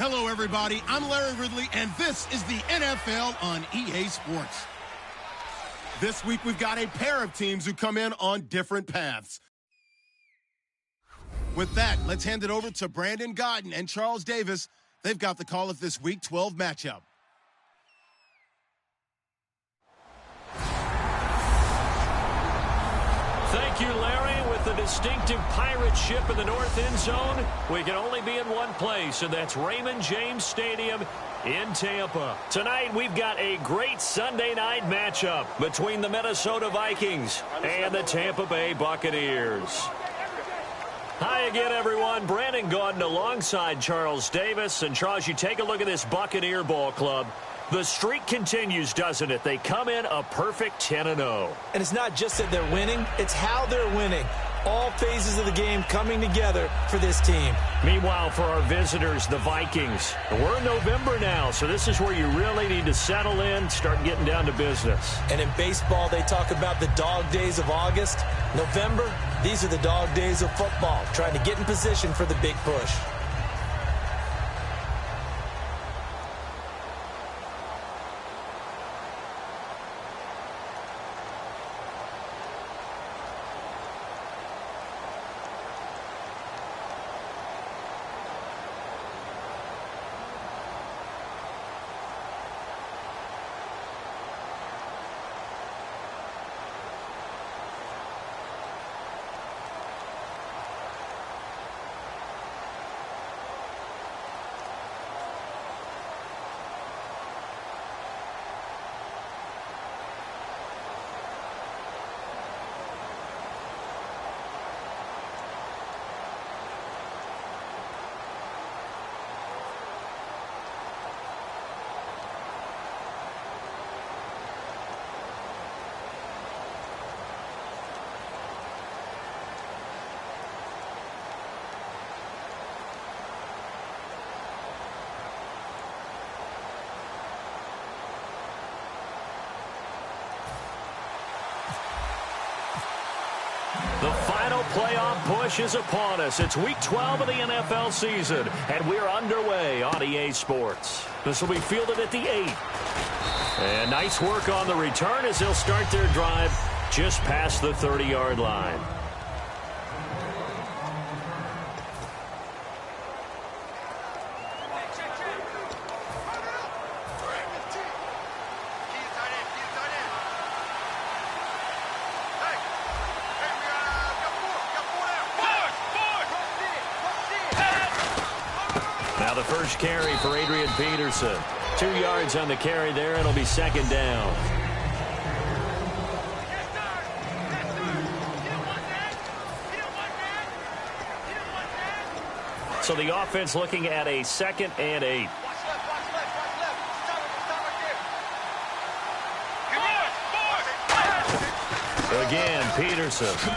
Hello, everybody. I'm Larry Ridley, and this is the NFL on EA Sports. This week, we've got a pair of teams who come in on different paths. With that, let's hand it over to Brandon Godden and Charles Davis. They've got the call of this Week 12 matchup. Thank you, Larry. With the distinctive pirate ship in the north end zone, we can only be in one place, and that's Raymond James Stadium in Tampa. Tonight, we've got a great Sunday night matchup between the Minnesota Vikings and the Tampa Bay Buccaneers. Hi again, everyone. Brandon Gaudin alongside Charles Davis. And, Charles, you take a look at this Buccaneer ball club. The streak continues, doesn't it? They come in a perfect 10-0. And it's not just that they're winning, it's how they're winning. All phases of the game coming together for this team. Meanwhile, for our visitors, the Vikings, we're in November now, so this is where you really need to settle in, start getting down to business. And in baseball, they talk about the dog days of August. November, these are the dog days of football, trying to get in position for the big push. The final playoff push is upon us. It's Week 12 of the NFL season, and we're underway on EA Sports. This will be fielded at the 8. And nice work on the return as they'll start their drive just past the 30-yard line. The first carry for Adrian Peterson. 2 yards on the carry there. It'll be second down. So the offense looking at a 2nd and 8. Again, Peterson.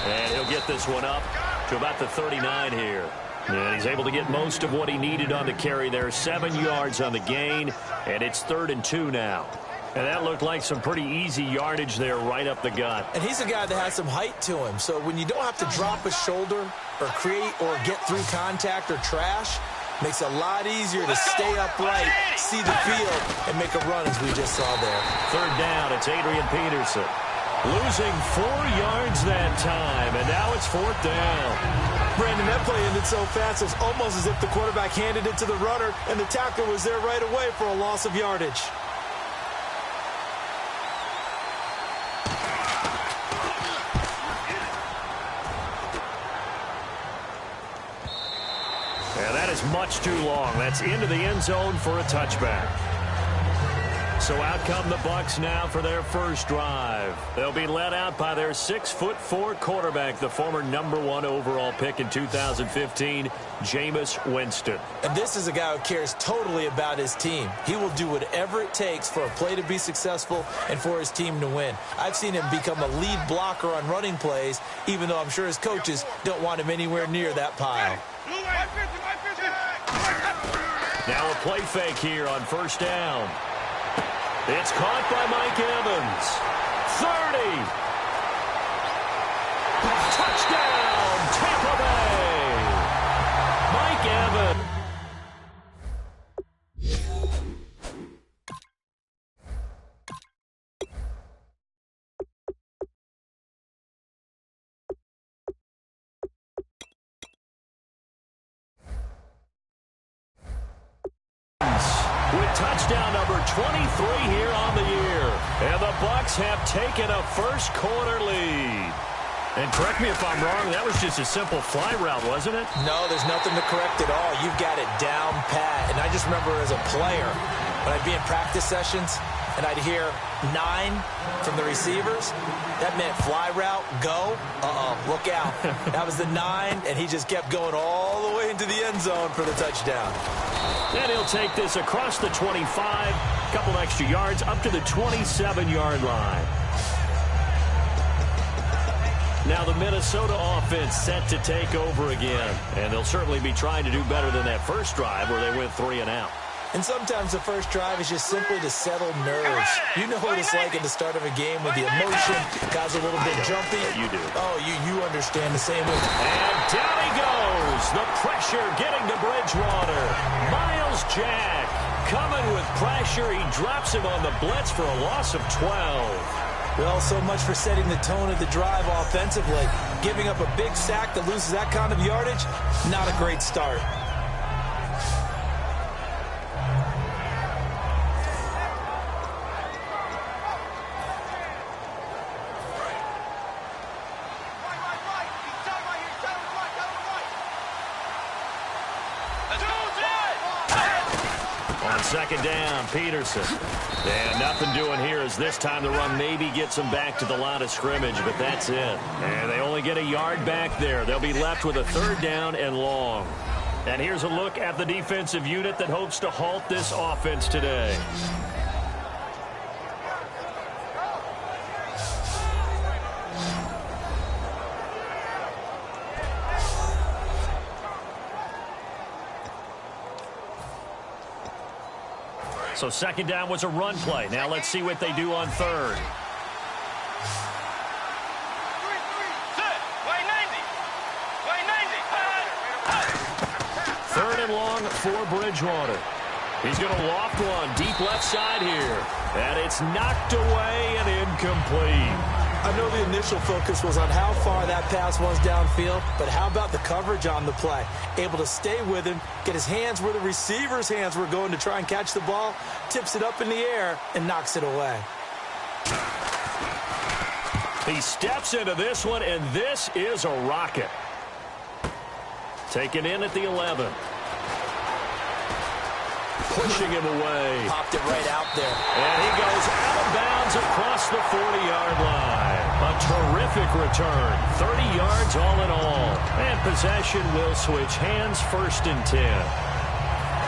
And he'll get this one up to about the 39 here. And he's able to get most of what he needed on the carry there. 7 yards on the gain, and it's 3rd and 2 now. And that looked like some pretty easy yardage there right up the gut. And he's a guy that has some height to him. So when you don't have to drop a shoulder or create or get through contact or trash, makes it a lot easier to stay upright, see the field, and make a run as we just saw there. 3rd down, it's Adrian Peterson. Losing 4 yards that time, and now it's 4th down. Brandon, that play ended so fast, it's almost as if the quarterback handed it to the runner, and the tackler was there right away for a loss of yardage. Yeah, that is much too long. That's into the end zone for a touchback. So out come the Bucs now for their first drive. They'll be led out by their 6'4" quarterback, the former #1 overall pick in 2015, Jameis Winston. And this is a guy who cares totally about his team. He will do whatever it takes for a play to be successful and for his team to win. I've seen him become a lead blocker on running plays, even though I'm sure his coaches don't want him anywhere near that pile. Now a play fake here on first down. It's caught by Mike Evans. 30. Touchdown, Tampa Bay. Mike Evans. with touchdown number 23 here on the year. And the Bucs have taken a first-quarter lead. And correct me if I'm wrong, that was just a simple fly route, wasn't it? No, there's nothing to correct at all. You've got it down pat. And I just remember as a player, when I'd be in practice sessions and I'd hear 9 from the receivers, that meant fly route, go, look out. That was the 9, and he just kept going all the way into the end zone for the touchdown. And he'll take this across the 25, a couple extra yards, up to the 27-yard line. Now the Minnesota offense set to take over again. And they'll certainly be trying to do better than that first drive where they went 3 and out. And sometimes the first drive is just simply to settle nerves. You know what it's like at the start of a game when the emotion got a little bit jumpy. Yeah, you do. Oh, you understand the same way. And down he goes. The pressure getting to Bridgewater. Miles Jack coming with pressure. He drops him on the blitz for a loss of 12. Well, so much for setting the tone of the drive offensively. Giving up a big sack that loses that kind of yardage, not a great start. On second down, Peterson. And nothing doing here as this time the run maybe gets them back to the line of scrimmage, but that's it. And they only get a yard back there. They'll be left with a 3rd down and long. And here's a look at the defensive unit that hopes to halt this offense today. So second down was a run play. Now let's see what they do on 3rd. Third and long for Bridgewater. He's going to loft one deep left side here. And it's knocked away and incomplete. I know the initial focus was on how far that pass was downfield, but how about the coverage on the play? Able to stay with him, get his hands where the receiver's hands were going to try and catch the ball, tips it up in the air, and knocks it away. He steps into this one, and this is a rocket. Taken in at the 11. Pushing him away. Popped it right out there. And he goes out of bounds across the 40-yard line. A terrific return. 30 yards all in all. And possession will switch hands, 1st and 10.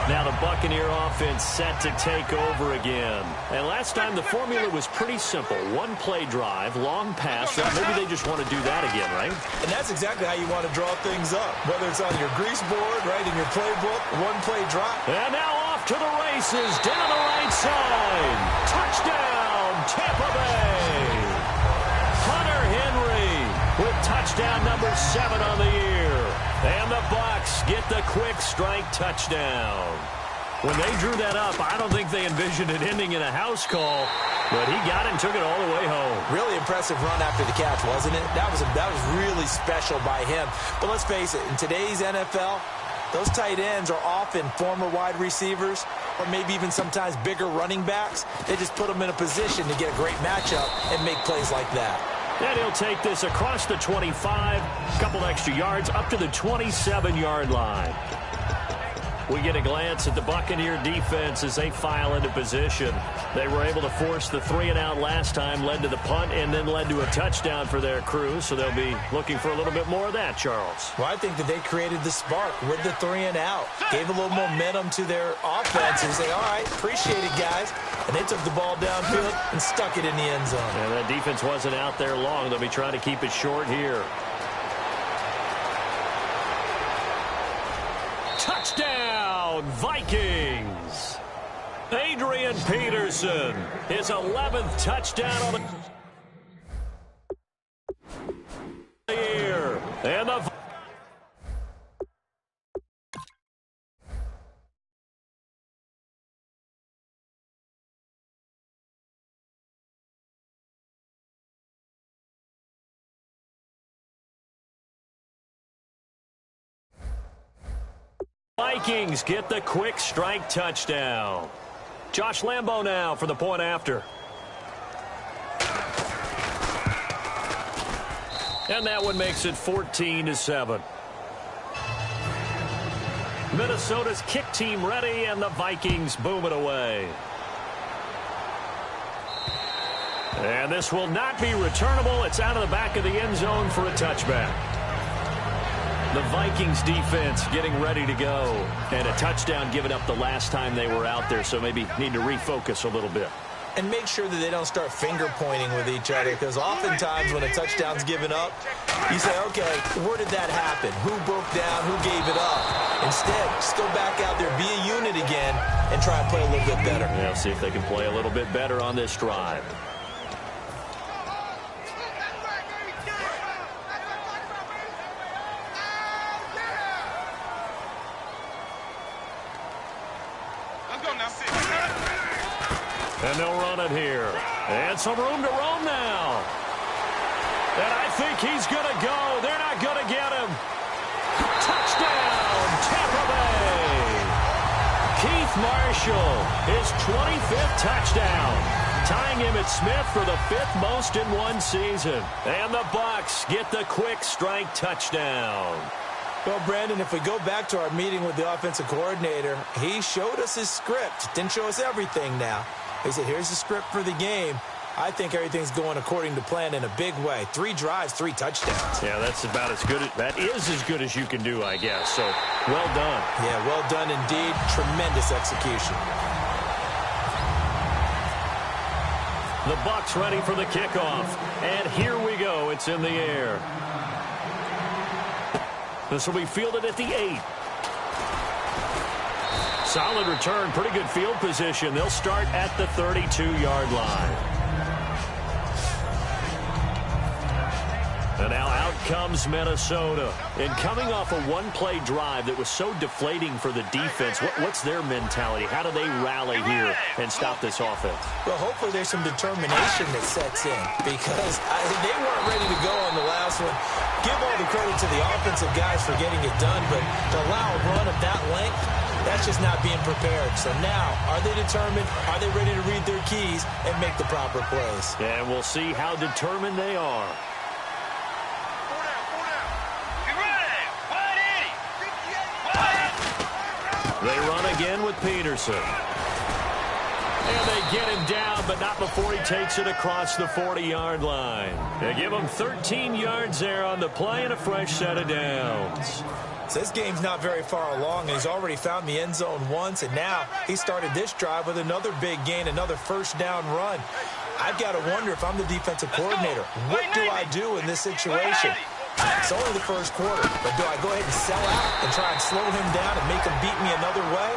Now the Buccaneer offense set to take over again. And last time the formula was pretty simple. 1-play drive, long pass. Maybe they just want to do that again, right? And that's exactly how you want to draw things up. Whether it's on your grease board, right, in your playbook, 1-play drive. And now off to the races, down the right side. Touchdown, Tampa Bay. Hunter Henry with touchdown number 7 on the year. And the Bucs get the quick strike touchdown. When they drew that up, I don't think they envisioned it ending in a house call, but he got it and took it all the way home. Really impressive run after the catch, wasn't it? That was really special by him. But let's face it, in today's NFL, those tight ends are often former wide receivers or maybe even sometimes bigger running backs. They just put them in a position to get a great matchup and make plays like that. And he'll take this across the 25, a couple extra yards, up to the 27-yard line. We get a glance at the Buccaneer defense as they file into position. They were able to force the 3-and-out last time, led to the punt, and then led to a touchdown for their crew. So they'll be looking for a little bit more of that, Charles. Well, I think that they created the spark with the 3-and-out. Gave a little momentum to their offense and say, all right, appreciate it, guys. And they took the ball downfield and stuck it in the end zone. And that defense wasn't out there long. They'll be trying to keep it short here. Touchdown, Vikings! Adrian Peterson, his 11th touchdown on the year. And the Vikings get the quick strike touchdown. Josh Lambo now for the point after. And that one makes it 14-7. Minnesota's kick team ready, and the Vikings boom it away. And this will not be returnable. It's out of the back of the end zone for a touchback. The Vikings defense getting ready to go. And a touchdown given up the last time they were out there, so maybe need to refocus a little bit. And make sure that they don't start finger pointing with each other, because oftentimes when a touchdown's given up, you say, okay, where did that happen? Who broke down? Who gave it up? Instead, just go back out there, be a unit again, and try and play a little bit better. Yeah, see if they can play a little bit better on this drive. And they'll run it here. And some room to roam now. And I think he's going to go. They're not going to get him. Touchdown, Tampa Bay. Keith Marshall, his 25th touchdown. Tying him at Smith for the 5th most in one season. And the Bucs get the quick strike touchdown. Well, Brandon, if we go back to our meeting with the offensive coordinator, he showed us his script. Didn't show us everything now. He said, here's the script for the game. I think everything's going according to plan in a big way. 3 drives, 3 touchdowns. Yeah, that's about as good. That is as good as you can do, I guess. So, well done. Yeah, well done indeed. Tremendous execution. The Bucs ready for the kickoff. And here we go. It's in the air. This will be fielded at the 8. Solid return, pretty good field position. They'll start at the 32-yard line. And now out comes Minnesota. And coming off a one-play drive that was so deflating for the defense, what's their mentality? How do they rally here and stop this offense? Well, hopefully there's some determination that sets in, because they weren't ready to go on the last one. Give all the credit to the offensive guys for getting it done, but to allow a run of that length, that's just not being prepared. So now, are they determined? Are they ready to read their keys and make the proper plays? And we'll see how determined they are. They run again with Peterson. And they get him down, but not before he takes it across the 40-yard line. They give him 13 yards there on the play and a fresh set of downs. So this game's not very far along, and he's already found the end zone once, and now he started this drive with another big gain, another first down run. I've got to wonder, if I'm the defensive coordinator, what do I do in this situation? It's only the first quarter, but do I go ahead and sell out and try and slow him down and make him beat me another way?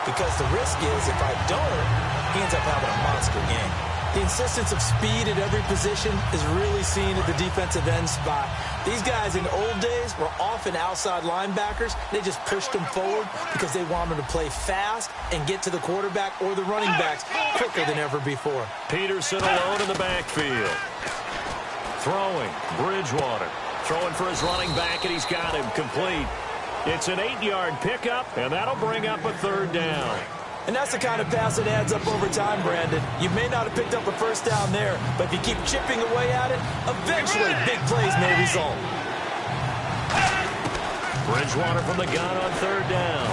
Because the risk is, if I don't, he ends up having a monster game. The insistence of speed at every position is really seen at the defensive end spot. These guys in the old days were often outside linebackers. They just pushed them forward because they wanted to play fast and get to the quarterback or the running backs quicker than ever before. Peterson alone in the backfield. Throwing, Bridgewater. Throwing for his running back, and he's got him complete. It's an 8-yard pickup, and that'll bring up a 3rd down. And that's the kind of pass that adds up over time, Brandon. You may not have picked up a first down there, but if you keep chipping away at it, eventually big plays may result. Bridgewater from the gun on 3rd down.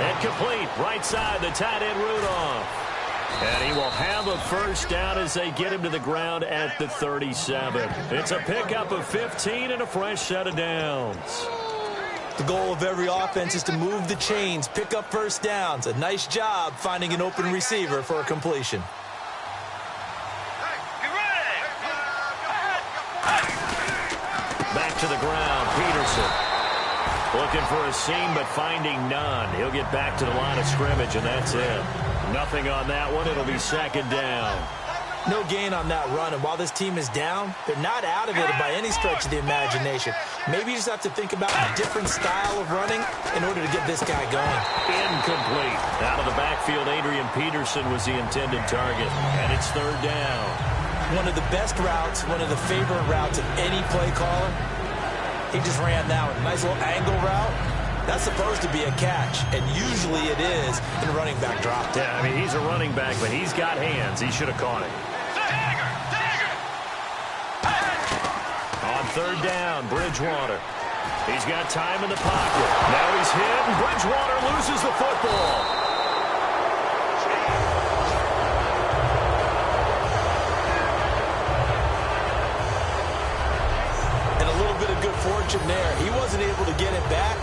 And complete, right side, the tight end Rudolph. And he will have a first down as they get him to the ground at the 37. It's a pickup of 15 and a fresh set of downs. The goal of every offense is to move the chains, pick up first downs. A nice job finding an open receiver for a completion. Back to the ground, Peterson. Looking for a seam, but finding none. He'll get back to the line of scrimmage, and that's it. Nothing on that one. It'll be 2nd down. No gain on that run, and while this team is down, they're not out of it by any stretch of the imagination. Maybe you just have to think about a different style of running in order to get this guy going. Incomplete. Out of the backfield, Adrian Peterson was the intended target, and it's 3rd down. One of the best routes, one of the favorite routes of any play caller. He just ran that one. Nice little angle route. That's supposed to be a catch, and usually it is in a running back drop. Yeah, I mean, he's a running back, but he's got hands. He should have caught it. On third down, Bridgewater. He's got time in the pocket. Now he's hit, and Bridgewater loses the football. Good fortune there. He wasn't able to get it back,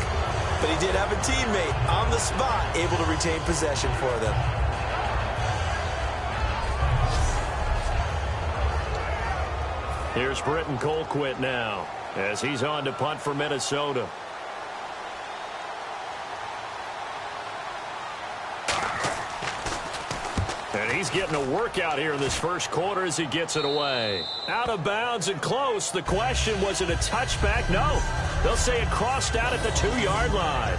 but he did have a teammate on the spot able to retain possession for them. Here's Britton Colquitt now as he's on to punt for Minnesota. And he's getting a workout here in this first quarter as he gets it away. Out of bounds and close. The question, was it a touchback? No. They'll say it crossed out at the 2-yard line.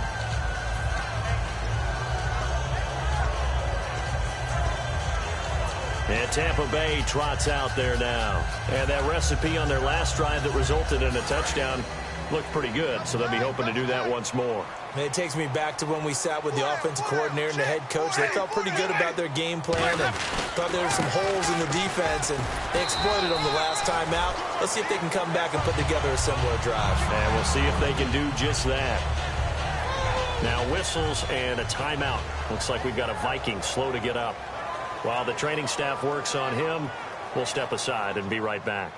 And Tampa Bay trots out there now. And that recipe on their last drive that resulted in a touchdown looked pretty good, so they'll be hoping to do that once more. And it takes me back to when we sat with the offensive coordinator and the head coach. They felt pretty good about their game plan and thought there were some holes in the defense, and they exploited them the last time out. Let's see if they can come back and put together a similar drive. And we'll see if they can do just that. Now whistles and a timeout. Looks like we've got a Viking slow to get up. While the training staff works on him, we'll step aside and be right back.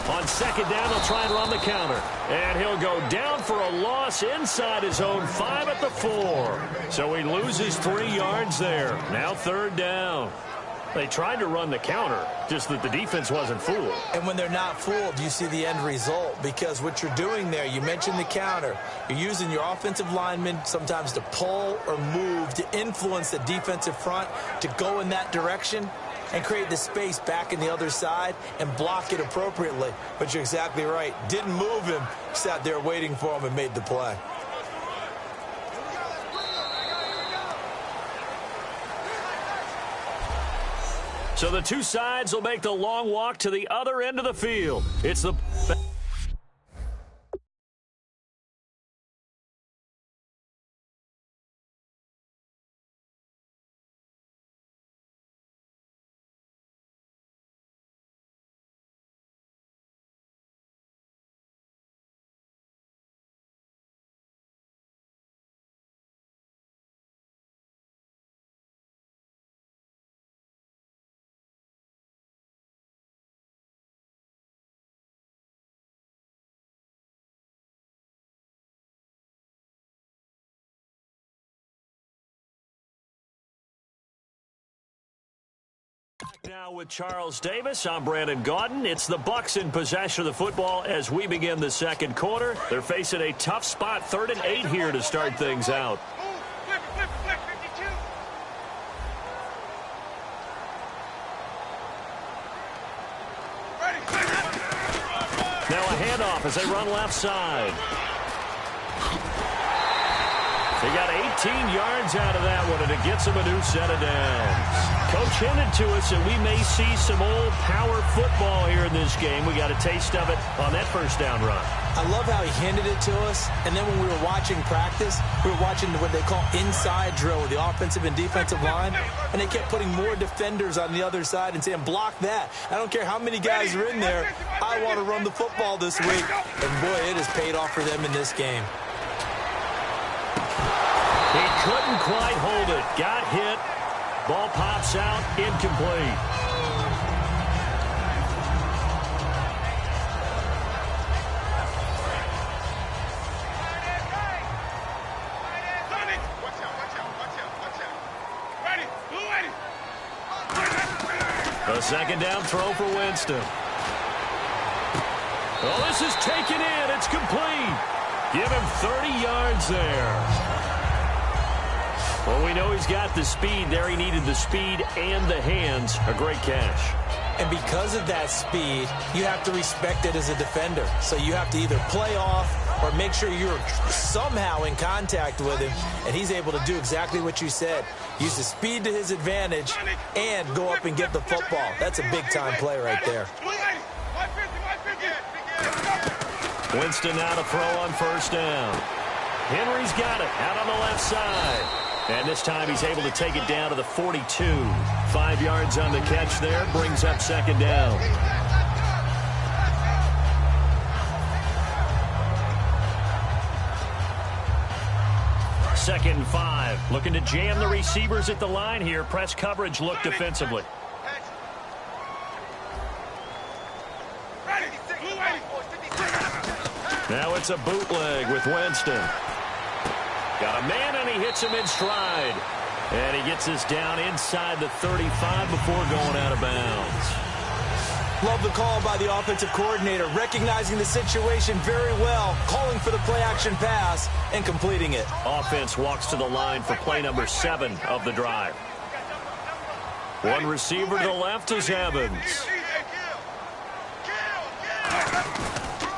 On second down, they'll try and run the counter. And he'll go down for a loss inside his own 5 at the 4. So he loses 3 yards there. Now third down. They tried to run the counter, just that the defense wasn't fooled. And when they're not fooled, you see the end result, because what you're doing there, you mentioned the counter. You're using your offensive linemen sometimes to pull or move to influence the defensive front to go in that direction and create the space back in the other side and block it appropriately. But you're exactly right. Didn't move him, sat there waiting for him and made the play. So the two sides will make the long walk to the other end of the field. It's the... Now with Charles Davis, I'm Brandon Gaudin. It's the Bucs in possession of the football as we begin the second quarter. They're facing a tough spot, 3rd and 8 here to start things out. Now a handoff as they run left side. They got 18 yards out of that one, and it gets them a new set of downs. Coach hinted to us that we may see some old power football here in this game. We got a taste of it on that first down run. I love how he hinted it to us, and then when we were watching practice, we were watching what they call inside drill with the offensive and defensive line, and they kept putting more defenders on the other side and saying, block that. I don't care how many guys are in there. I want to run the football this week. And, boy, it has paid off for them in this game. He couldn't quite hold it. Got hit. Ball pops out. Incomplete. A second down throw for Winston. Oh, this is taken in. It's complete. Give him 30 yards there. Well, we know he's got the speed there. He needed the speed and the hands. A great catch. And because of that speed, you have to respect it as a defender. So you have to either play off or make sure you're somehow in contact with him. And he's able to do exactly what you said. Use the speed to his advantage and go up and get the football. That's a big-time play right there. Winston now to throw on first down. Henry's got it out on the left side. And this time he's able to take it down to the 42. 5 yards on the catch there. Brings up second down. Second and 5. Looking to jam the receivers at the line here. Press coverage look defensively. Now it's a bootleg with Winston. Got a man, and he hits him in stride. And he gets us down inside the 35 before going out of bounds. Love the call by the offensive coordinator, recognizing the situation very well, calling for the play-action pass, and completing it. Offense walks to the line for play number 7 of the drive. One receiver to the left is Evans.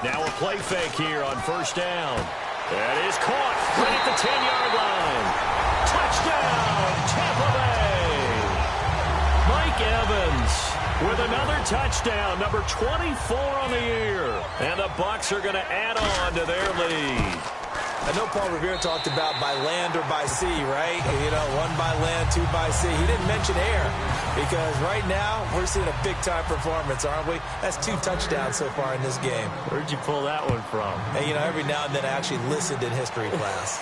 Now a play fake here on first down. That is caught right at the 10-yard line. Touchdown, Tampa Bay. Mike Evans with another touchdown, number 24 on the year. And the Bucs are going to add on to their lead. I know Paul Revere talked about by land or by sea, right? You know, 1 by land, 2 by sea. He didn't mention air because right now we're seeing a big-time performance, aren't we? That's 2 touchdowns so far in this game. Where'd you pull that one from? And, you know, every now and then I actually listened in history class.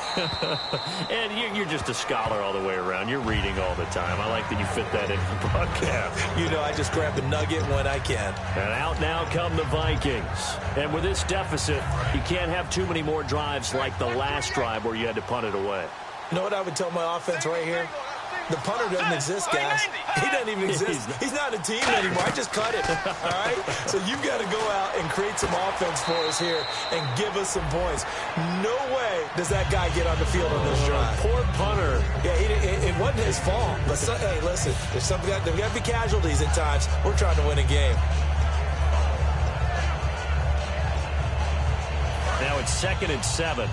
And you're just a scholar all the way around. You're reading all the time. I like that you fit that in for broadcast. You know, I just grab a nugget when I can. And out now come the Vikings. And with this deficit, you can't have too many more drives like the last drive where you had to punt it away. You know what I would tell my offense right here? The punter doesn't exist, guys. He doesn't even exist. He's not a team anymore. I just cut it, all right? So you've got to go out and create some offense for us here and give us some points. No way does that guy get on the field on this drive. Poor punter. Yeah, it wasn't his fault. But, hey, listen, there's got to be casualties at times. We're trying to win a game. Now it's 2nd and 7.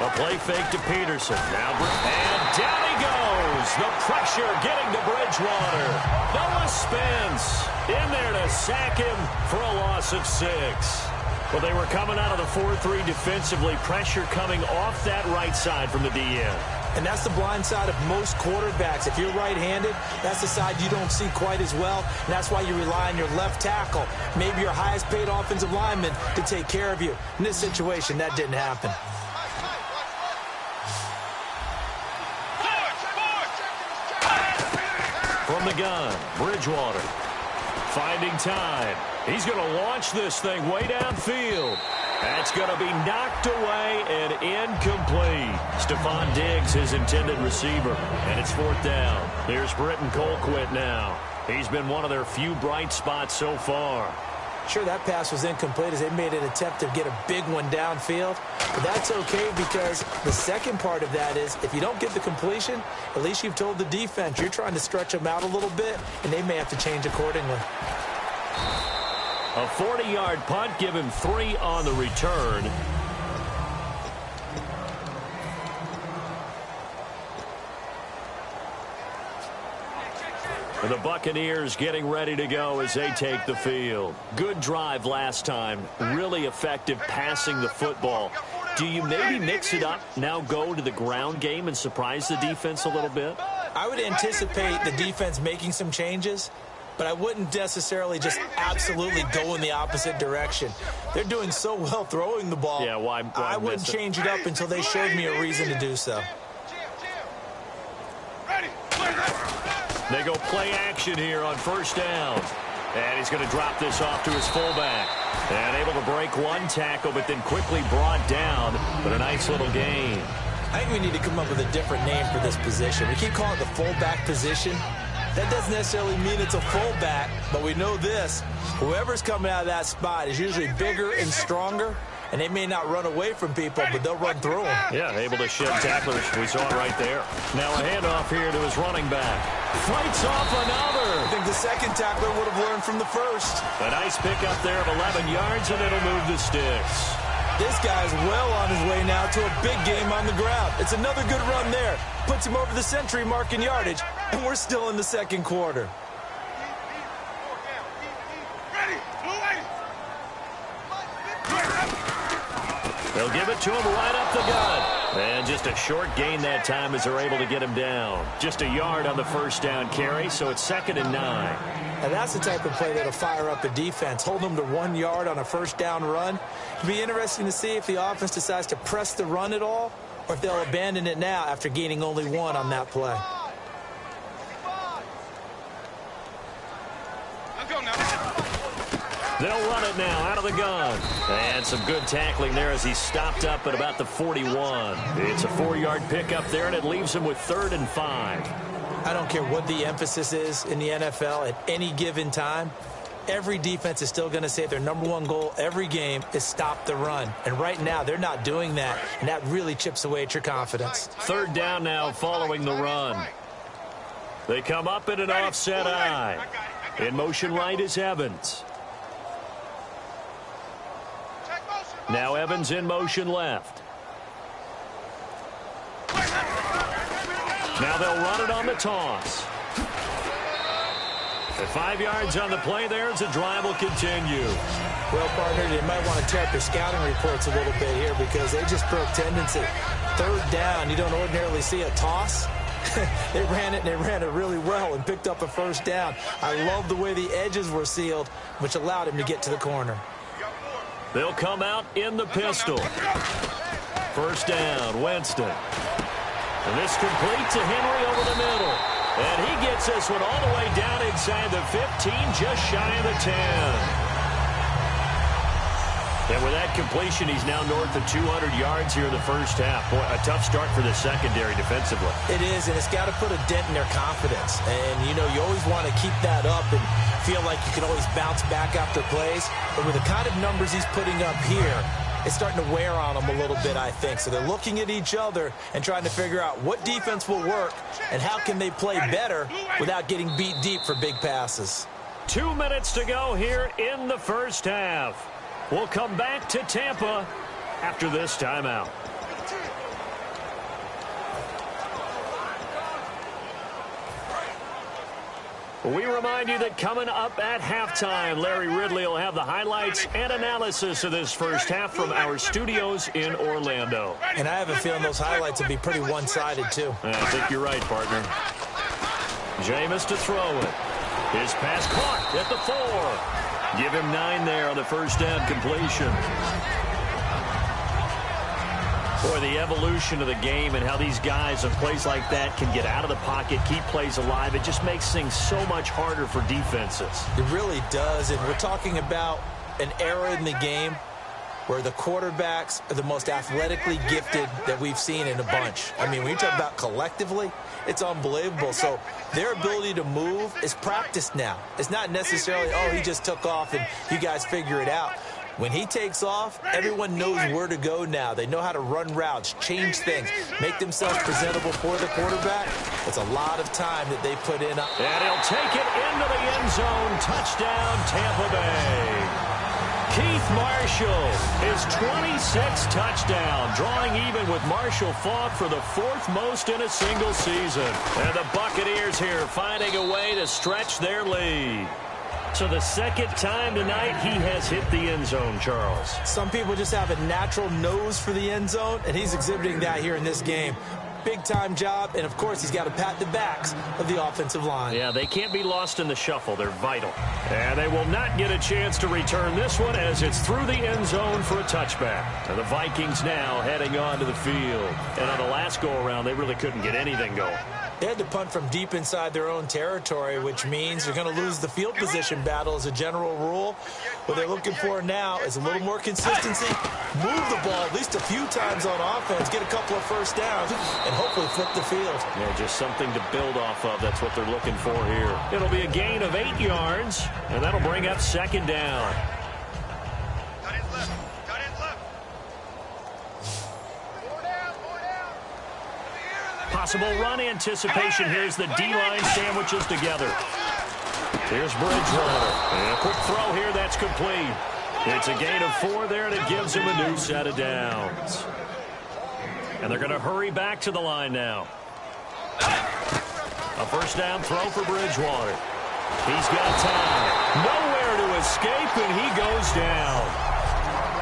A play fake to Peterson. Now, and down he goes. The pressure getting to Bridgewater. Noah Spence in there to sack him for a loss of 6. Well, they were coming out of the 4-3 defensively. Pressure coming off that right side from the DN. And that's the blind side of most quarterbacks. If you're right-handed, that's the side you don't see quite as well. And that's why you rely on your left tackle, maybe your highest-paid offensive lineman, to take care of you. In this situation, that didn't happen. From the gun, Bridgewater finding time. He's going to launch this thing way downfield. That's going to be knocked away and incomplete. Stephon Diggs, his intended receiver, and it's 4th down. Here's Britton Colquitt now. He's been one of their few bright spots so far. Sure, that pass was incomplete as they made an attempt to get a big one downfield. But that's okay because the second part of that is if you don't get the completion, at least you've told the defense you're trying to stretch them out a little bit, and they may have to change accordingly. A 40-yard punt, give him 3 on the return. The Buccaneers getting ready to go as they take the field. Good drive last time. Really effective passing the football. Do you maybe mix it up, now go to the ground game and surprise the defense a little bit? I would anticipate the defense making some changes, but I wouldn't necessarily just absolutely go in the opposite direction. They're doing so well throwing the ball. Yeah, why I wouldn't change it up until they showed me a reason to do so. They go play action here on first down. And he's going to drop this off to his fullback. And able to break one tackle, but then quickly brought down But a nice little gain. I think we need to come up with a different name for this position. We keep calling it the fullback position. That doesn't necessarily mean it's a fullback, but we know this. Whoever's coming out of that spot is usually bigger and stronger, and they may not run away from people, but they'll run through them. Yeah, able to shed tacklers. We saw it right there. Now a handoff here to his running back. Fights off another. I think the second tackler would have learned from the first. A nice pickup there of 11 yards, and it'll move the sticks. This guy's well on his way now to a big game on the ground. It's another good run there. Puts him over the century mark in yardage, and we're still in the second quarter. They'll give it to him right up the gut. And just a short gain that time as they're able to get him down. Just a yard on the first down carry, so it's 2nd and 9. And that's the type of play that'll fire up a defense. Hold them to 1 yard on a first down run. It'll be interesting to see if the offense decides to press the run at all, or if they'll abandon it now after gaining only 1 on that play. They'll run it now out of the gun. And some good tackling there as he stopped up at about the 41. It's a 4-yard pickup there, and it leaves him with 3rd and 5. I don't care what the emphasis is in the NFL at any given time. Every defense is still going to say their #1 goal every game is stop the run. And right now, they're not doing that, and that really chips away at your confidence. 3rd down now following the run. They come up in an offset eye. In motion right is Evans. Now Evans in motion left. Now they'll run it on the toss. At 5 yards on the play there as the drive will continue. Well, partner, they might want to tear up their scouting reports a little bit here because they just broke tendency. 3rd down, you don't ordinarily see a toss. They ran it, and they ran it really well and picked up a 1st down. I love the way the edges were sealed, which allowed him to get to the corner. They'll come out in the pistol. 1st down, Winston. And this complete to Henry over the middle. And he gets this one all the way down inside the 15, just shy of the 10. And with that completion, he's now north of 200 yards here in the first half. Boy, a tough start for the secondary defensively. It is, and it's got to put a dent in their confidence. And, you know, you always want to keep that up and feel like you can always bounce back after plays. But with the kind of numbers he's putting up here, it's starting to wear on them a little bit, I think. So they're looking at each other and trying to figure out what defense will work and how can they play better without getting beat deep for big passes. 2 minutes to go here in the first half. We'll come back to Tampa after this timeout. We remind you that coming up at halftime, Larry Ridley will have the highlights and analysis of this first half from our studios in Orlando. And I have a feeling those highlights will be pretty one-sided, too. I think you're right, partner. Jameis to throw it. His pass caught at the 4. Give him 9 there on the first down completion. Boy, the evolution of the game and how these guys on plays like that can get out of the pocket, keep plays alive, it just makes things so much harder for defenses. It really does, and we're talking about an era in the game where the quarterbacks are the most athletically gifted that we've seen in a bunch. I mean, when you talk about collectively, it's unbelievable. So their ability to move is practiced now. It's not necessarily, oh, he just took off and you guys figure it out. When he takes off, everyone knows where to go now. They know how to run routes, change things, make themselves presentable for the quarterback. It's a lot of time that they put in. And he'll take it into the end zone. Touchdown, Tampa Bay. Keith Marshall, his 26th touchdown, drawing even with Marshall Faulk for the 4th most in a single season. And the Buccaneers here finding a way to stretch their lead. So the 2nd time tonight he has hit the end zone, Charles. Some people just have a natural nose for the end zone, and he's exhibiting that here in this game. Big-time job, and, of course, he's got to pat the backs of the offensive line. Yeah, they can't be lost in the shuffle. They're vital. And they will not get a chance to return this one as it's through the end zone for a touchback. And the Vikings now heading on to the field. And on the last go-around, they really couldn't get anything going. They had to punt from deep inside their own territory, which means they're going to lose the field position battle as a general rule. What they're looking for now is a little more consistency, move the ball at least a few times on offense, get a couple of first downs, and hopefully flip the field. Yeah, just something to build off of. That's what they're looking for here. It'll be a gain of 8 yards, and that'll bring up second down. Possible run anticipation. Here's the D-line sandwiches together. Here's Bridgewater. And a quick throw here. That's complete. It's a gain of 4 there, and it gives him a new set of downs. And they're going to hurry back to the line now. A first down throw for Bridgewater. He's got time. Nowhere to escape, and he goes down.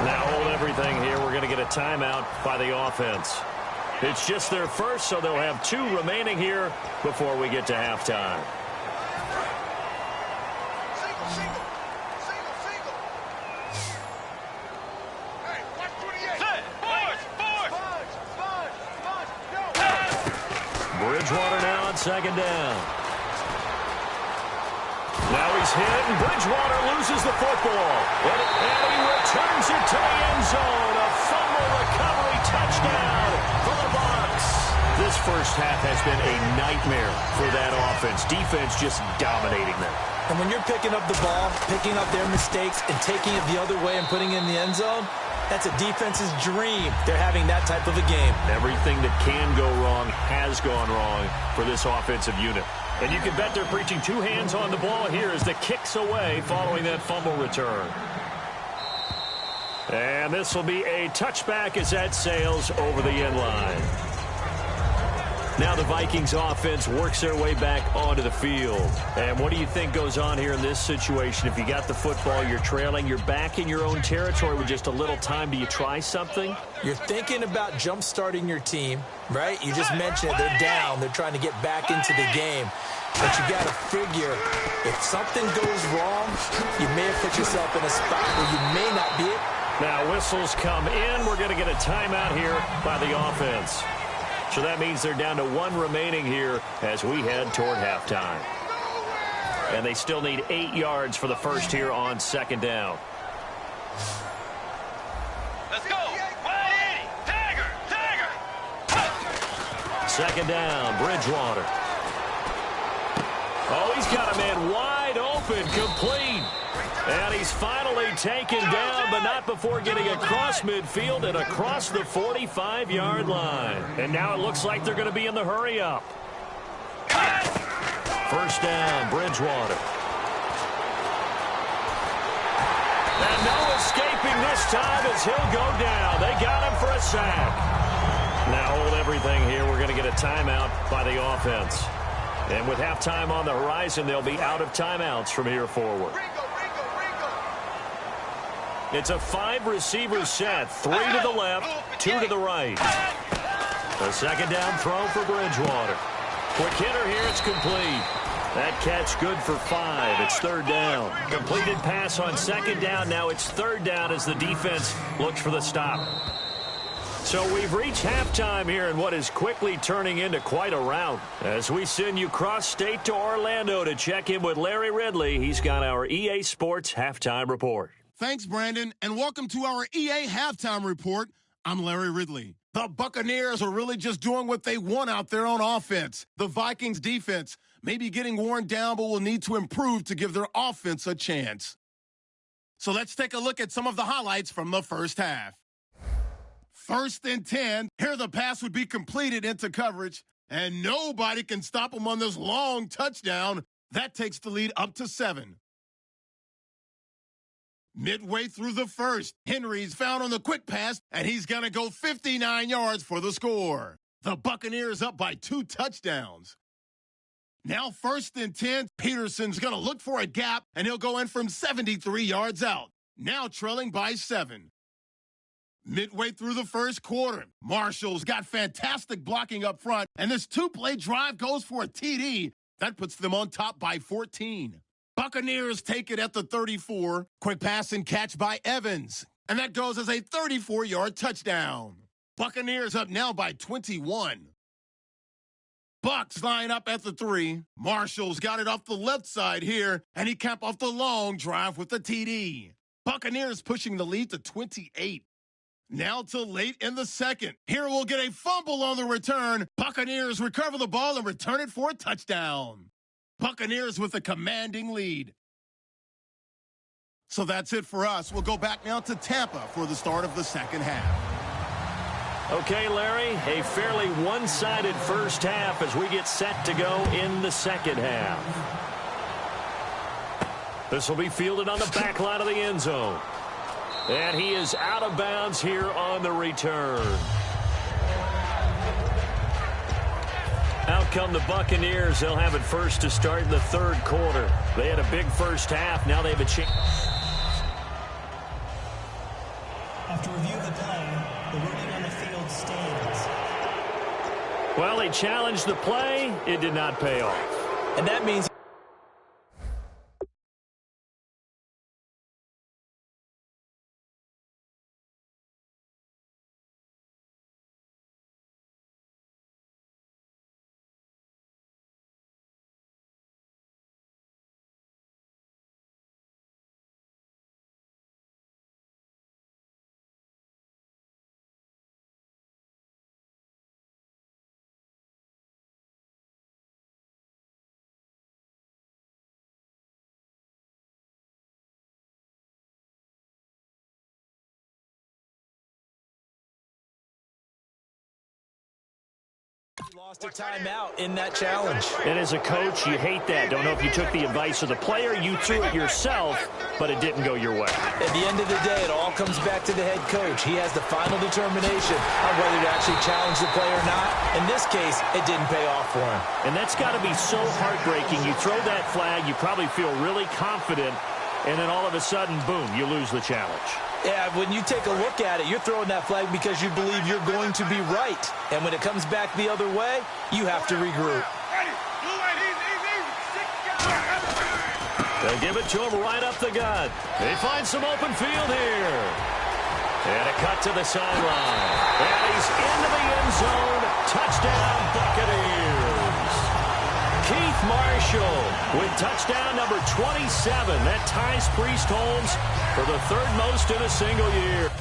Now hold everything here. We're going to get a timeout by the offense. It's just their first, so they'll have 2 remaining here before we get to halftime. Bridgewater now on second down. Now he's hit, and Bridgewater loses the football. And he returns it to the end zone. A fumble recovery touchdown for the Bucs. This first half has been a nightmare for that offense. Defense just dominating them. And when you're picking up the ball, picking up their mistakes, and taking it the other way and putting it in the end zone, that's a defense's dream. They're having that type of a game. Everything that can go wrong has gone wrong for this offensive unit. And you can bet they're preaching 2 hands on the ball here as the kick's away following that fumble return. And this will be a touchback as that sails over the end line. Now the Vikings offense works their way back onto the field. And what do you think goes on here in this situation? If you got the football, you're trailing, you're back in your own territory with just a little time. Do you try something? You're thinking about jump-starting your team, right? You just mentioned it. They're down. They're trying to get back into the game. But you got to figure, if something goes wrong, you may have put yourself in a spot where you may not be it. Now whistles come in. We're going to get a timeout here by the offense. So that means they're down to 1 remaining here as we head toward halftime. And they still need 8 yards for the first here on second down. Let's go. 180. Tiger. Second down, Bridgewater. Oh, he's got a man wide open, complete. And he's finally taken down, but not before getting across midfield and across the 45-yard line. And now it looks like they're going to be in the hurry-up. First down, Bridgewater. And no escaping this time as he'll go down. They got him for a sack. Now hold everything here. We're going to get a timeout by the offense. And with halftime on the horizon, they'll be out of timeouts from here forward. It's a 5-receiver set. 3 to the left, 2 to the right. A second down throw for Bridgewater. Quick hitter here. It's complete. That catch good for 5. It's third down. Completed pass on second down. Now it's third down as the defense looks for the stop. So we've reached halftime here in what is quickly turning into quite a rout. As we send you cross-state to Orlando to check in with Larry Ridley. He's got our EA Sports Halftime Report. Thanks, Brandon, and welcome to our EA Halftime Report. I'm Larry Ridley. The Buccaneers are really just doing what they want out there on offense. The Vikings defense may be getting worn down, but will need to improve to give their offense a chance. So let's take a look at some of the highlights from the first half. 1st and 10. Here the pass would be completed into coverage, and nobody can stop them on this long touchdown. That takes the lead up to 7. Midway through the first, Henry's found on the quick pass, and he's going to go 59 yards for the score. The Buccaneers up by 2 touchdowns. Now 1st and 10, Peterson's going to look for a gap, and he'll go in from 73 yards out. Now trailing by 7. Midway through the first quarter, Marshall's got fantastic blocking up front, and this 2-play drive goes for a TD. That puts them on top by 14. Buccaneers take it at the 34. Quick pass and catch by Evans. And that goes as a 34-yard touchdown. Buccaneers up now by 21. Bucs line up at the 3. Marshall's got it off the left side here, and he capped off the long drive with the TD. Buccaneers pushing the lead to 28. Now till late in the second. Here we'll get a fumble on the return. Buccaneers recover the ball and return it for a touchdown. Buccaneers with a commanding lead. So that's it for us. We'll go back now to Tampa for the start of the second half. Okay, Larry, a fairly one-sided first half as we get set to go in the second half. This will be fielded on the back line of the end zone. And he is out of bounds here on the return. Out come the Buccaneers. They'll have it first to start in the third quarter. They had a big first half. Now they have a chance. After review of the play, the ruling on the field stands. Well, they challenged the play. It did not pay off. And that means lost a timeout in that challenge. And as a coach, you hate that. Don't know if you took the advice of the player. You threw it yourself, but it didn't go your way. At the end of the day, it all comes back to the head coach. He has the final determination on whether to actually challenge the play or not. In this case, it didn't pay off for him. And that's got to be so heartbreaking. You throw that flag, you probably feel really confident, and then all of a sudden, boom, you lose the challenge. Yeah, when you take a look at it, you're throwing that flag because you believe you're going to be right. And when it comes back the other way, you have to regroup. They'll give it to him right up the gut. They find some open field here. And a cut to the sideline. And he's into the end zone. Touchdown, Buccaneers. Keith Marshall with touchdown number 27. That ties Priest Holmes for the third most in a single year.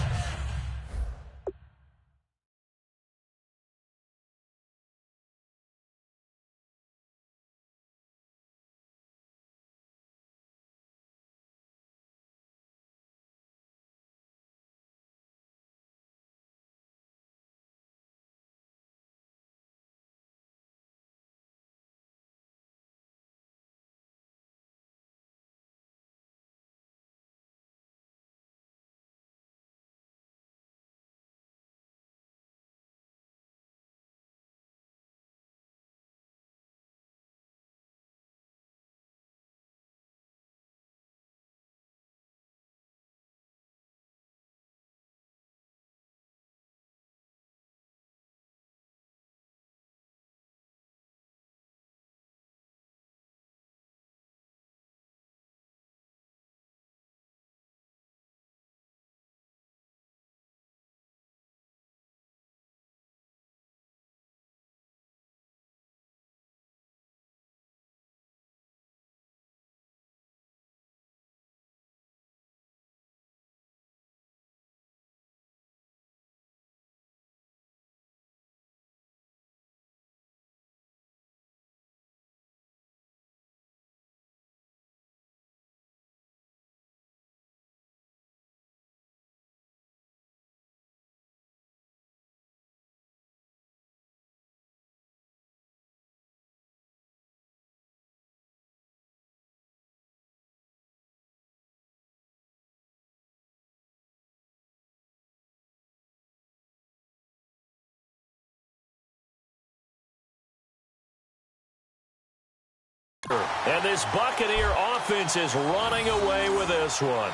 And this Buccaneer offense is running away with this one.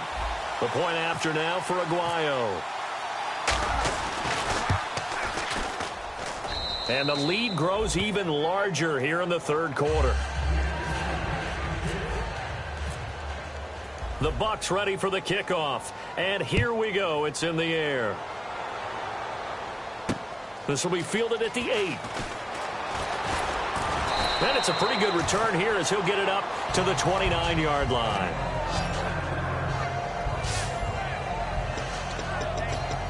The point after now for Aguayo. And the lead grows even larger here in the third quarter. The Bucs ready for the kickoff. And here we go. It's in the air. This will be fielded at the 8. And it's a pretty good return here as he'll get it up to the 29-yard line.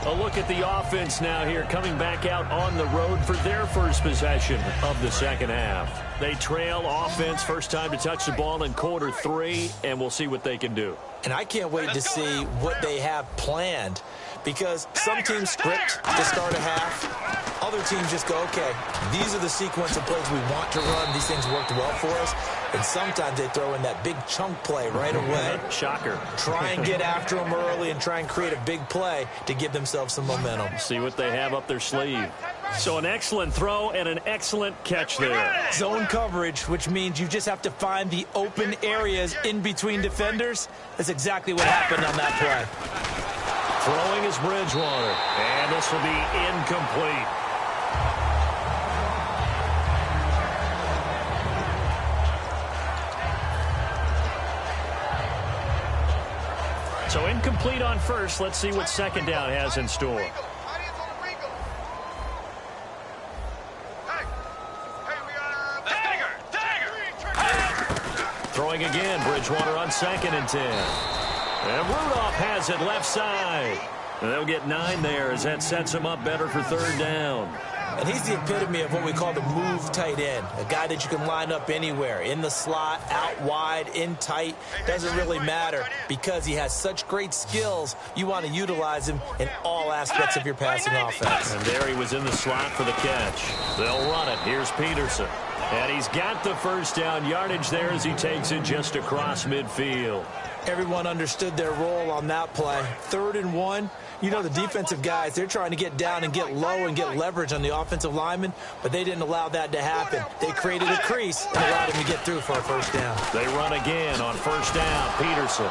A look at the offense now here, coming back out on the road for their first possession of the second half. They trail offense, first time to touch the ball in quarter 3, and we'll see what they can do. And I can't wait to see what they have planned, because some teams script to start a half. Other teams just go, okay, these are the sequence of plays we want to run. These things worked well for us. And sometimes they throw in that big chunk play right away. Shocker. Try and get after them early and try and create a big play to give themselves some momentum. See what they have up their sleeve. So an excellent throw and an excellent catch there. Zone coverage, which means you just have to find the open areas in between defenders. That's exactly what happened on that play. Throwing is Bridgewater. And this will be incomplete. So incomplete on first. Let's see what second down has in store. Throwing again, Bridgewater on 2nd and 10. And Rudolph has it left side. And they'll get 9 there as that sets him up better for third down. And he's the epitome of what we call the move tight end, a guy that you can line up anywhere, in the slot, out wide, in tight. Doesn't really matter because he has such great skills. You want to utilize him in all aspects of your passing offense. And there he was in the slot for the catch. They'll run it. Here's Peterson. And he's got the first down yardage there as he takes it just across midfield. Everyone understood their role on that play. 3rd and 1. You know, the defensive guys, they're trying to get down and get low and get leverage on the offensive lineman, but they didn't allow that to happen. They created a crease and allowed him to get through for a first down. They run again on first down. Peterson.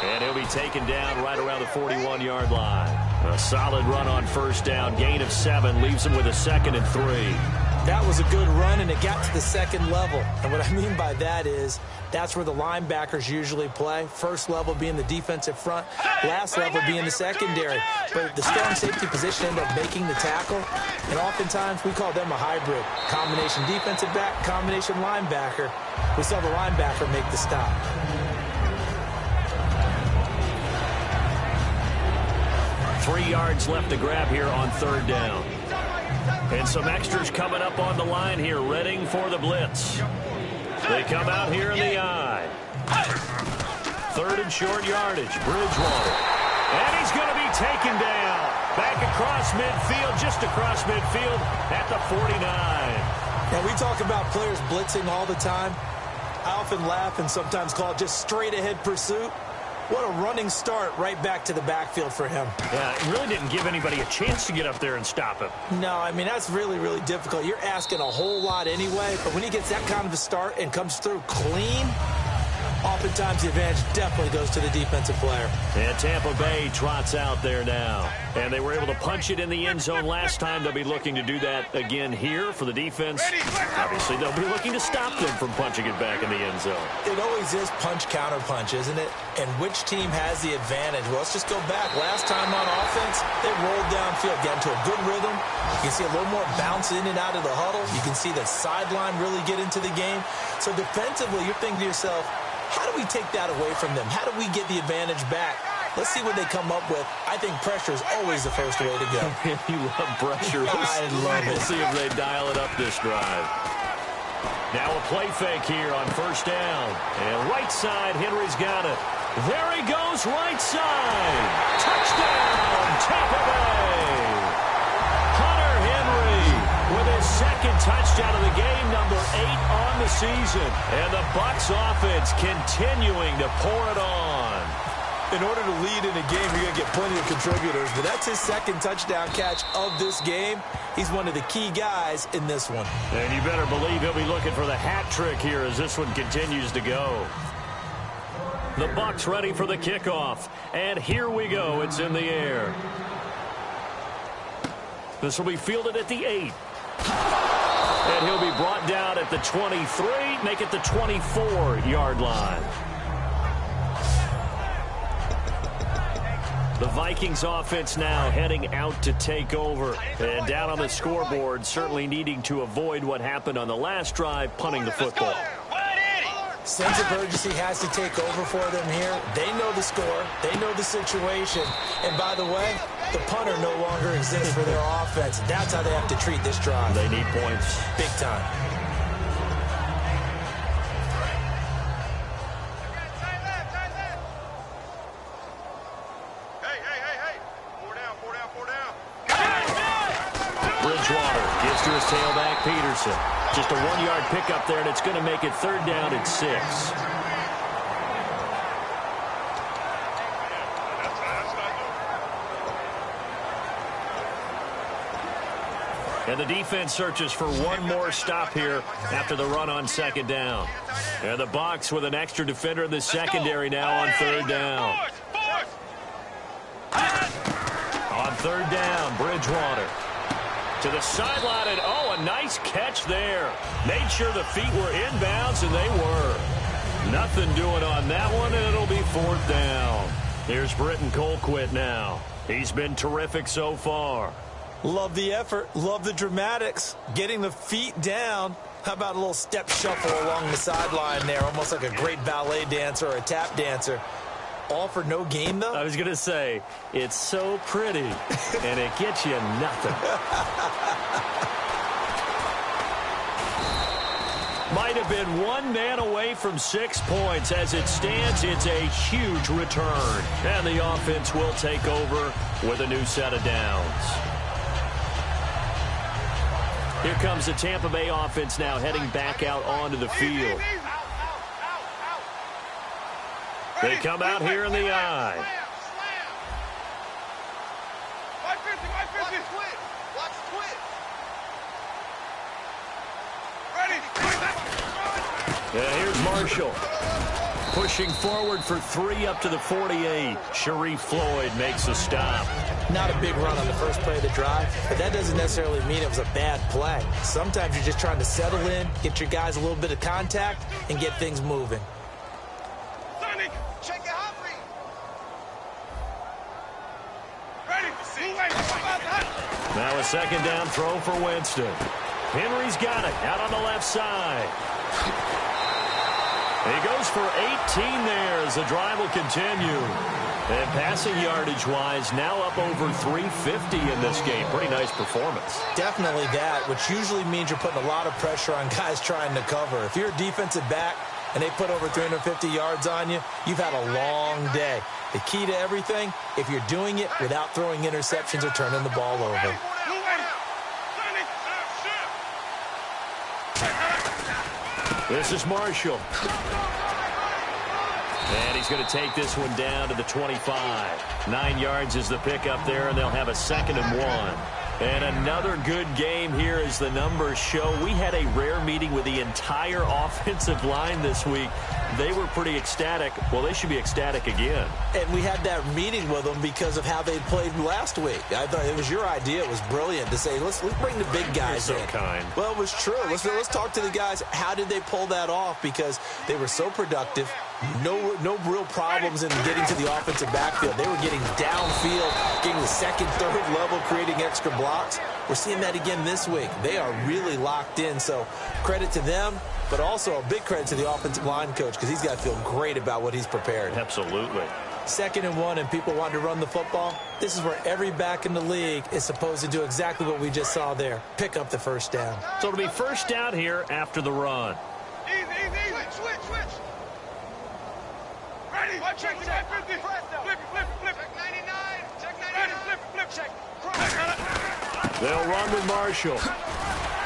And he'll be taken down right around the 41-yard line. A solid run on first down. Gain of 7 leaves him with a 2nd and 3. That was a good run, and it got to the second level. And what I mean by that is that's where the linebackers usually play. First level being the defensive front, last level being the secondary. But the strong safety position ended up making the tackle, and oftentimes we call them a hybrid. Combination defensive back, combination linebacker. We saw the linebacker make the stop. Three yards left to grab here on third down. And some extras coming up on the line here, readying for the blitz. They come out here in the I. 3rd and short yardage, Bridgewater. And he's going to be taken down. Back across midfield, just across midfield at the 49. Now, we talk about players blitzing all the time. I often laugh and sometimes call it just straight-ahead pursuit. What a running start right back to the backfield for him. Yeah, it really didn't give anybody a chance to get up there and stop him. No, I mean, that's really, really difficult. You're asking a whole lot anyway, but when he gets that kind of a start and comes through clean, oftentimes the advantage definitely goes to the defensive player. And Tampa Bay trots out there now. And they were able to punch it in the end zone last time. They'll be looking to do that again here for the defense. Obviously, they'll be looking to stop them from punching it back in the end zone. It always is punch-counter-punch, isn't it? And which team has the advantage? Well, let's just go back. Last time on offense, they rolled downfield, got into a good rhythm. You can see a little more bounce in and out of the huddle. You can see the sideline really get into the game. So defensively, you're thinking to yourself, how do we take that away from them? How do we get the advantage back? Let's see what they come up with. I think pressure is always the first way to go. You love pressure. I love it. We'll see if they dial it up this drive. Now a play fake here on first down. And right side, Henry's got it. There he goes, right side. Touchdown, Tampa Bay. Hunter Henry with his second touchdown of the game, number 8 on the season. And the Bucs offense continuing to pour it on. In order to lead in a game, you're going to get plenty of contributors, but that's his second touchdown catch of this game. He's one of the key guys in this one. And you better believe he'll be looking for the hat trick here as this one continues to go. The Bucs ready for the kickoff. And here we go. It's in the air. This will be fielded at the 8. And he'll be brought down at the 23, make it the 24-yard line. The Vikings offense now heading out to take over. And down on the scoreboard, certainly needing to avoid what happened on the last drive, punting the football. Sense of urgency has to take over for them here. They know the score. They know the situation. And by the way, the punter no longer exists for their offense. That's how they have to treat this drive. They need points. Big time. Bridgewater gives to his tailback, Peterson. Just a 1-yard pickup there, and it's going to make it 3rd down and 6. And the defense searches for one more stop here after the run on 2nd down. And the Bucs with an extra defender in the secondary now on 3rd down. On 3rd down, Bridgewater to the sideline, and oh, a nice catch there. Made sure the feet were inbounds, and they were. Nothing doing on that one, and it'll be 4th down. Here's Britton Colquitt now. He's been terrific so far. Love the effort. Love the dramatics. Getting the feet down. How about a little step shuffle along the sideline there, almost like a great ballet dancer or a tap dancer. All for no gain, though? I was going to say, it's so pretty, and it gets you nothing. Might have been one man away from 6 points. As it stands, it's a huge return. And the offense will take over with a new set of downs. Here comes the Tampa Bay offense now heading back out onto the field. They come out here in the I. And here's Marshall. Pushing forward for 3 up to the 48. Sharif Floyd makes a stop. Not a big run on the first play of the drive, but that doesn't necessarily mean it was a bad play. Sometimes you're just trying to settle in, get your guys a little bit of contact, and get things moving. Now a 2nd down throw for Winston. Henry's got it out on the left side. He goes for 18 there as the drive will continue. And passing yardage-wise, now up over 350 in this game. Pretty nice performance. Definitely that, which usually means you're putting a lot of pressure on guys trying to cover. If you're a defensive back and they put over 350 yards on you, you've had a long day. The key to everything, if you're doing it without throwing interceptions or turning the ball over. This is Marshall. And he's going to take this one down to the 25. 9 yards is the pickup there, and they'll have a 2nd and 1. And another good game here as the numbers show. We had a rare meeting with the entire offensive line this week. They were pretty ecstatic. Well, they should be ecstatic again. And we had that meeting with them because of how they played last week. I thought it was your idea. It was brilliant to say, let's bring the big guys in. You're so kind. Well, it was true. Let's talk to the guys. How did they pull that off? Because they were so productive. No real problems in getting to the offensive backfield. They were getting downfield, getting the 2nd, 3rd level, creating extra blocks. We're seeing that again this week. They are really locked in, so credit to them, but also a big credit to the offensive line coach because he's got to feel great about what he's prepared. Absolutely. 2nd and 1 and people want to run the football. This is where every back in the league is supposed to do exactly what we just saw there. Pick up the 1st down. So it'll be 1st down here after the run. Easy. Switch. Ready. Check 50. Flip it. Check 99. Check 99. Flip. Check. They'll run with Marshall.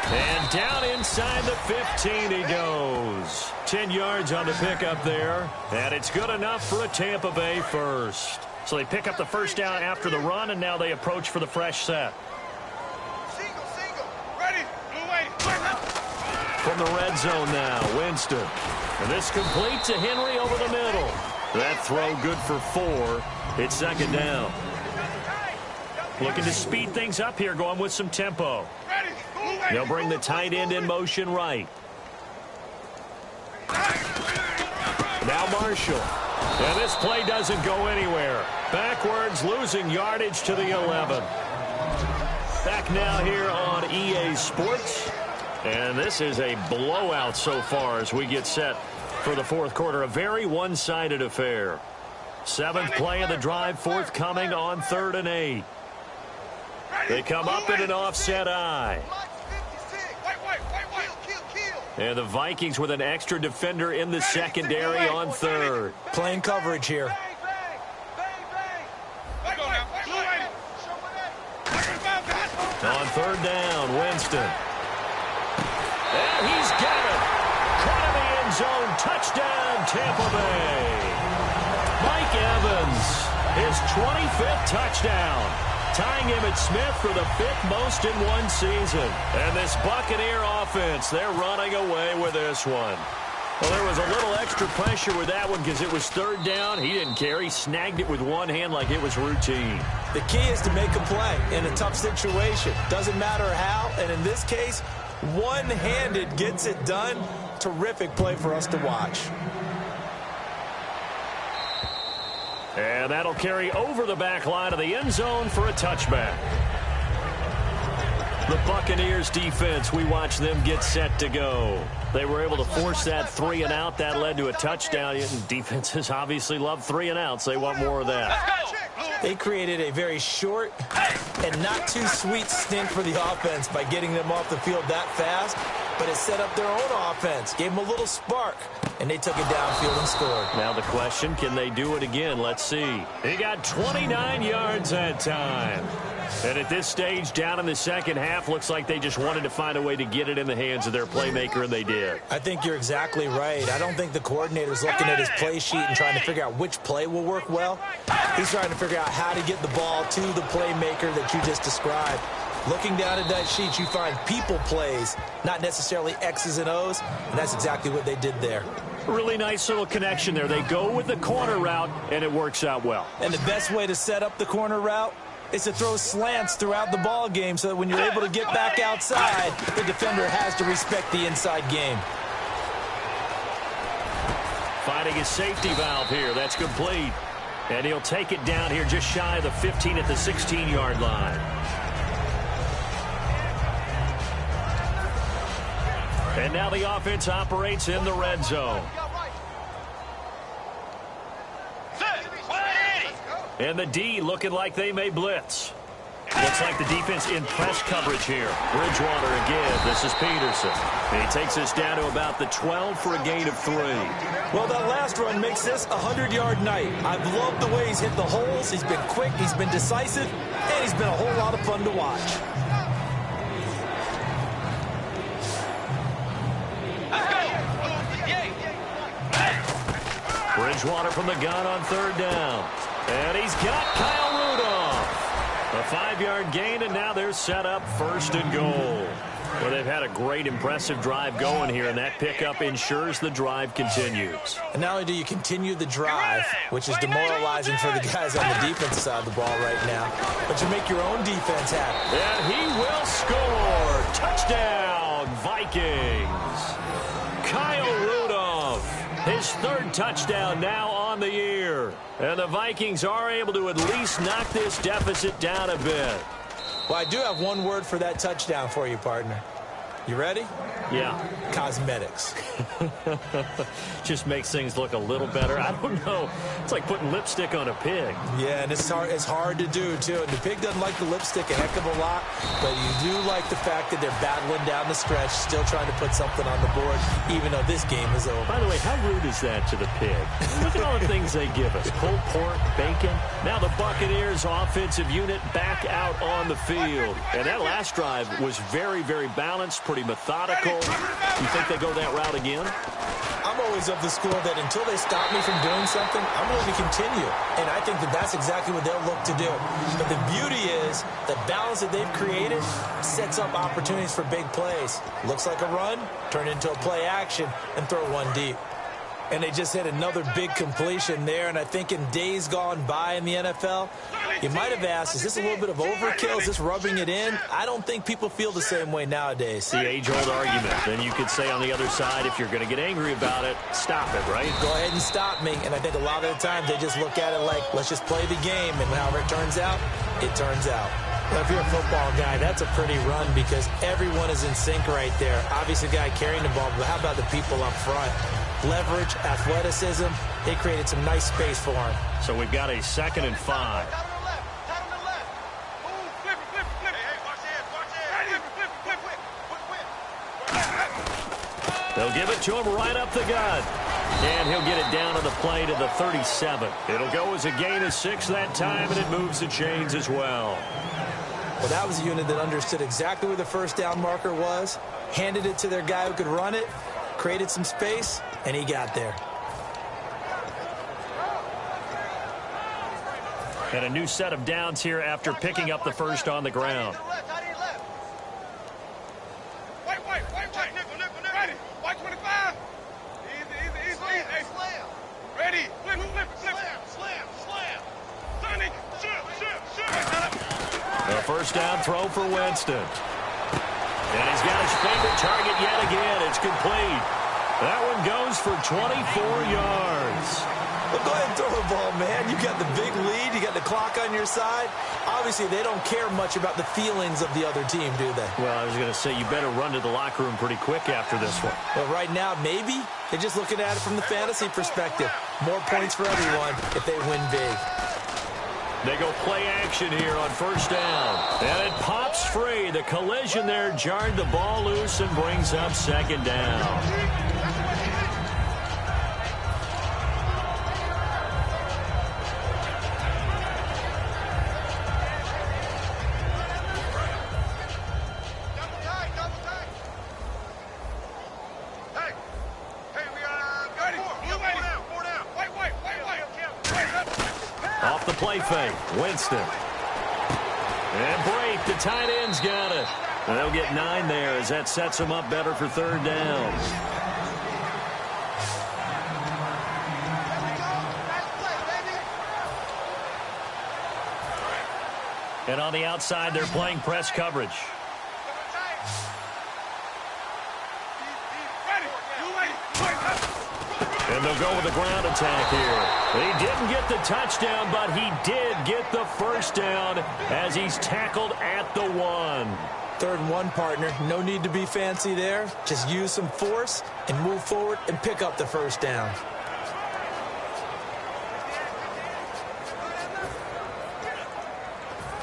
And down inside the 15 he goes. 10 yards on the pickup there. And it's good enough for a Tampa Bay 1st. So they pick up the 1st down after the run, and now they approach for the fresh set. Single. Ready. Blue way. From the red zone now, Winston. And this complete to Henry over the middle. That throw good for 4. It's 2nd down. Looking to speed things up here, going with some tempo. They'll bring the tight end in motion right. Now Marshall. And this play doesn't go anywhere. Backwards, losing yardage to the 11. Back now here on EA Sports. And this is a blowout so far as we get set for the fourth quarter. A very one-sided affair. 7th play of the drive, forthcoming on 3rd and 8. They come up in an offset eye. And the Vikings with an extra defender in the secondary on 3rd. Playing coverage here. On 3rd down, Winston. And he's got it. Caught in the end zone. Touchdown, Tampa Bay. Mike Evans, his 25th touchdown. Tying Emmitt Smith for the 5th most in one season. And this Buccaneer offense, they're running away with this one. Well, there was a little extra pressure with that one because it was 3rd down. He didn't care. He snagged it with one hand like it was routine. The key is to make a play in a tough situation. Doesn't matter how, and in this case, one-handed gets it done. Terrific play for us to watch. And that'll carry over the back line of the end zone for a touchback. The Buccaneers defense, we watch them get set to go. They were able to force that 3-and-out. That led to a touchdown. Defenses obviously love 3-and-outs. They want more of that. They created a very short and not too sweet stint for the offense by getting them off the field that fast, but it set up their own offense, gave them a little spark, and they took it downfield and scored. Now the question, can they do it again? Let's see. He got 29 yards that time. And at this stage, down in the second half, looks like they just wanted to find a way to get it in the hands of their playmaker, and they did. I think you're exactly right. I don't think the coordinator's looking at his play sheet and trying to figure out which play will work well. He's trying to figure out how to get the ball to the playmaker that you just described. Looking down at that sheet, you find people plays, not necessarily X's and O's, and that's exactly what they did there. Really nice little connection there. They go with the corner route, and it works out well. And the best way to set up the corner route is to throw slants throughout the ball game so that when you're able to get back outside, the defender has to respect the inside game. Finding his safety valve here. That's complete. And he'll take it down here just shy of the 15 at the 16-yard line. And now the offense operates in the red zone. And the D looking like they may blitz. Looks like the defense in press coverage here. Bridgewater again. This is Peterson. And he takes us down to about the 12 for a gain of 3. Well, that last run makes this a 100-yard night. I've loved the way he's hit the holes. He's been quick. He's been decisive. And he's been a whole lot of fun to watch. Bridgewater from the gun on 3rd down. And he's got Kyle Rudolph. A 5-yard gain, and now they're set up 1st and goal. Well, they've had a great, impressive drive going here, and that pickup ensures the drive continues. And not only do you continue the drive, which is demoralizing for the guys on the defensive side of the ball right now, but you make your own defense happy. And he will score. Touchdown, Vikings. Kyle Rudolph, his 3rd touchdown now on the year. And the Vikings are able to at least knock this deficit down a bit. Well, I do have one word for that touchdown for you, partner. You ready? Yeah. Cosmetics. Just makes things look a little better. I don't know. It's like putting lipstick on a pig. Yeah, and it's hard to do, too. And the pig doesn't like the lipstick a heck of a lot, but you do like the fact that they're battling down the stretch, still trying to put something on the board, even though this game is over. By the way, how rude is that to the pig? Look at all the things they give us. Pulled pork, bacon. Now the Buccaneers offensive unit back out on the field. And that last drive was very, very balanced, pretty methodical. You think they go that route again? I'm always of the school that until they stop me from doing something, I'm going to continue. And I think that that's exactly what they'll look to do. But the beauty is the balance that they've created sets up opportunities for big plays. Looks like a run, turn into a play action, and throw one deep. And they just hit another big completion there. And I think in days gone by in the NFL, you might have asked, is this a little bit of overkill? Is this rubbing it in? I don't think people feel the same way nowadays. The age-old argument. Then you could say on the other side, if you're going to get angry about it, stop it, right? Go ahead and stop me. And I think a lot of the times they just look at it like, let's just play the game. And however it turns out, it turns out. Well, if you're a football guy, that's a pretty run because everyone is in sync right there. Obviously, the guy carrying the ball, but how about the people up front? Leverage, athleticism, they created some nice space for him. So we've got a 2nd and 5. They'll give it to him right up the gut. And he'll get it down on the play to the 37. It'll go as a gain of 6 that time, and it moves the chains as well. Well, that was a unit that understood exactly where the first down marker was, handed it to their guy who could run it, created some space, and he got there. And a new set of downs here after picking up the first on the ground. A first down throw for Winston. And he's got his favorite target yet again. It's complete. That one goes for 24 yards. Well, go ahead and throw the ball, man. You got the big lead. You got the clock on your side. Obviously, they don't care much about the feelings of the other team, do they? Well, I was going to say, you better run to the locker room pretty quick after this one. Well, right now, maybe. They're just looking at it from the fantasy perspective. More points for everyone if they win big. They go play action here on first down. And it pops free. The collision there jarred the ball loose and brings up 2nd down. Off the play fake, Winston. And break, the tight end's got it. And they'll get 9 there as that sets them up better for 3rd down. And on the outside, they're playing press coverage. And they'll go with the ground attack here. He didn't get the touchdown, but he did get the first down as he's tackled at the 1. 3rd and 1, partner. No need to be fancy there. Just use some force and move forward and pick up the first down.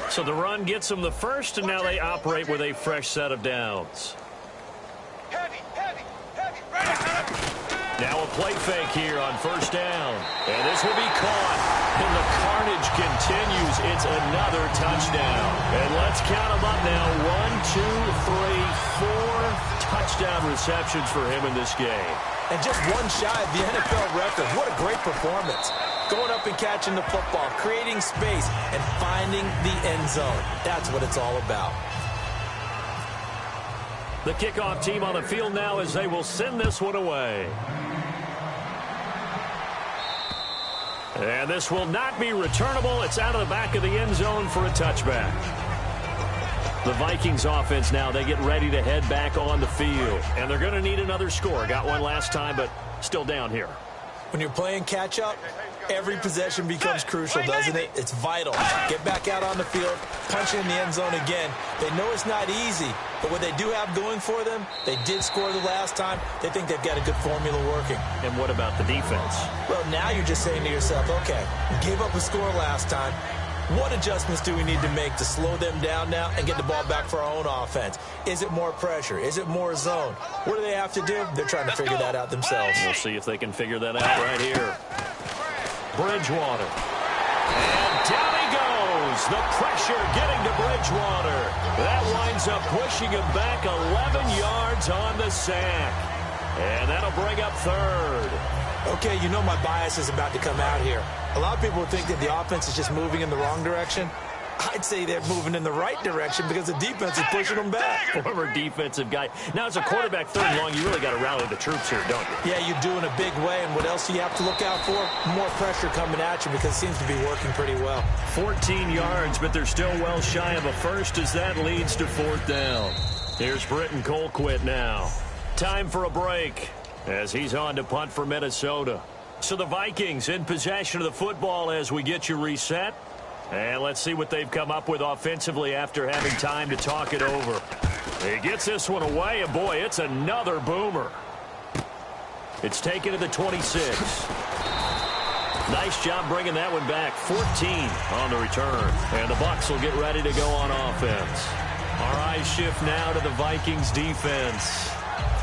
So the run gets them the first, and now they operate with a fresh set of downs. Now a play fake here on first down. And this will be caught. And the carnage continues. It's another touchdown. And let's count them up now. 1, 2, 3, 4 touchdown receptions for him in this game. And just one shy of the NFL record. What a great performance. Going up and catching the football, creating space, and finding the end zone. That's what it's all about. The kickoff team on the field now as they will send this one away. And this will not be returnable. It's out of the back of the end zone for a touchback. The Vikings offense now, they get ready to head back on the field. And they're going to need another score. Got one last time, but still down here. When you're playing catch-up, every possession becomes crucial, doesn't it? It's vital. Get back out on the field, punch in the end zone again. They know it's not easy, but what they do have going for them, they did score the last time. They think they've got a good formula working. And what about the defense? Well, now you're just saying to yourself, okay, we gave up a score last time. What adjustments do we need to make to slow them down now and get the ball back for our own offense? Is it more pressure? Is it more zone? What do they have to do? They're trying to figure that out themselves. We'll see if they can figure that out right here. Bridgewater. And down he goes. The pressure getting to Bridgewater. That winds up pushing him back 11 yards on the sack. And that'll bring up 3rd. Okay, you know my bias is about to come out here. A lot of people would think that the offense is just moving in the wrong direction. I'd say they're moving in the right direction because the defense is pushing them back. Former defensive guy. Now, as a quarterback, third and long, you really got to rally the troops here, don't you? Yeah, you do in a big way. And what else do you have to look out for? More pressure coming at you because it seems to be working pretty well. 14 yards, but they're still well shy of a first as that leads to fourth down. Here's Britton Colquitt now. Time for a break as he's on to punt for Minnesota. So the Vikings in possession of the football as we get you reset. And let's see what they've come up with offensively after having time to talk it over. He gets this one away, and boy, it's another boomer. It's taken to the 26. Nice job bringing that one back. 14 on the return. And the Bucs will get ready to go on offense. Our eyes shift now to the Vikings defense.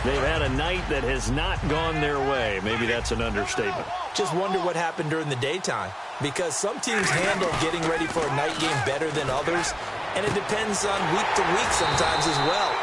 They've had a night that has not gone their way. Maybe that's an understatement. Just wonder what happened during the daytime, because some teams handle getting ready for a night game better than others, and it depends on week to week sometimes as well.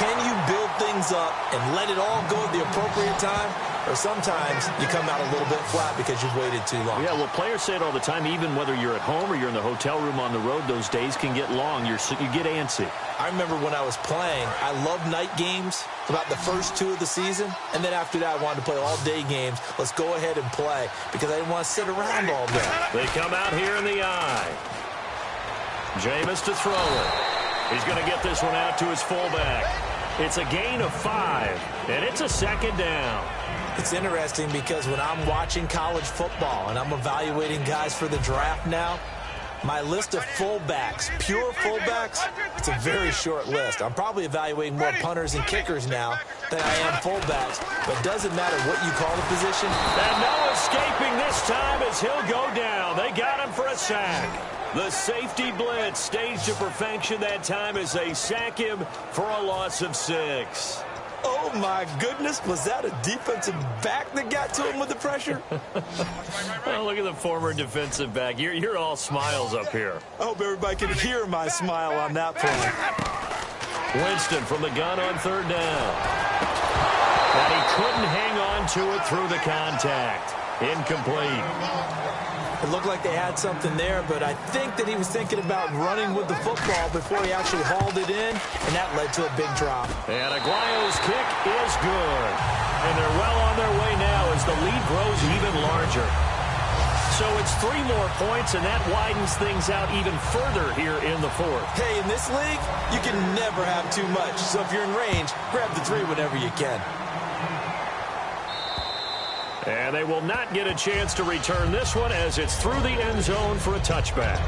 Can you build things up and let it all go at the appropriate time? Or sometimes you come out a little bit flat because you've waited too long. Yeah, well, players say it all the time, even whether you're at home or you're in the hotel room on the road, those days can get long. You get antsy. I remember when I was playing, I loved night games about the first two of the season. And then after that, I wanted to play all-day games. Let's go ahead and play because I didn't want to sit around all day. They come out here in the eye. Jameis to throw it. He's going to get this one out to his fullback. It's a gain of 5, and it's a second down. It's interesting because when I'm watching college football and I'm evaluating guys for the draft now, my list of fullbacks, pure fullbacks, it's a very short list. I'm probably evaluating more punters and kickers now than I am fullbacks. But it doesn't matter what you call the position. And no escaping this time as he'll go down. They got him for a sack. The safety blitz staged to perfection that time as they sack him for a loss of 6. Oh, my goodness. Was that a defensive back that got to him with the pressure? Oh, look at the former defensive back. You're all smiles up here. I hope everybody can hear my smile on that play. Winston from the gun on third down. And he couldn't hang on to it through the contact. Incomplete. It looked like they had something there, but I think that he was thinking about running with the football before he actually hauled it in, and that led to a big drop. And Aguayo's kick is good. And they're well on their way now as the lead grows even larger. So it's 3 more points, and that widens things out even further here in the fourth. Hey, in this league, you can never have too much. So if you're in range, grab the 3 whenever you can. And they will not get a chance to return this one as it's through the end zone for a touchback.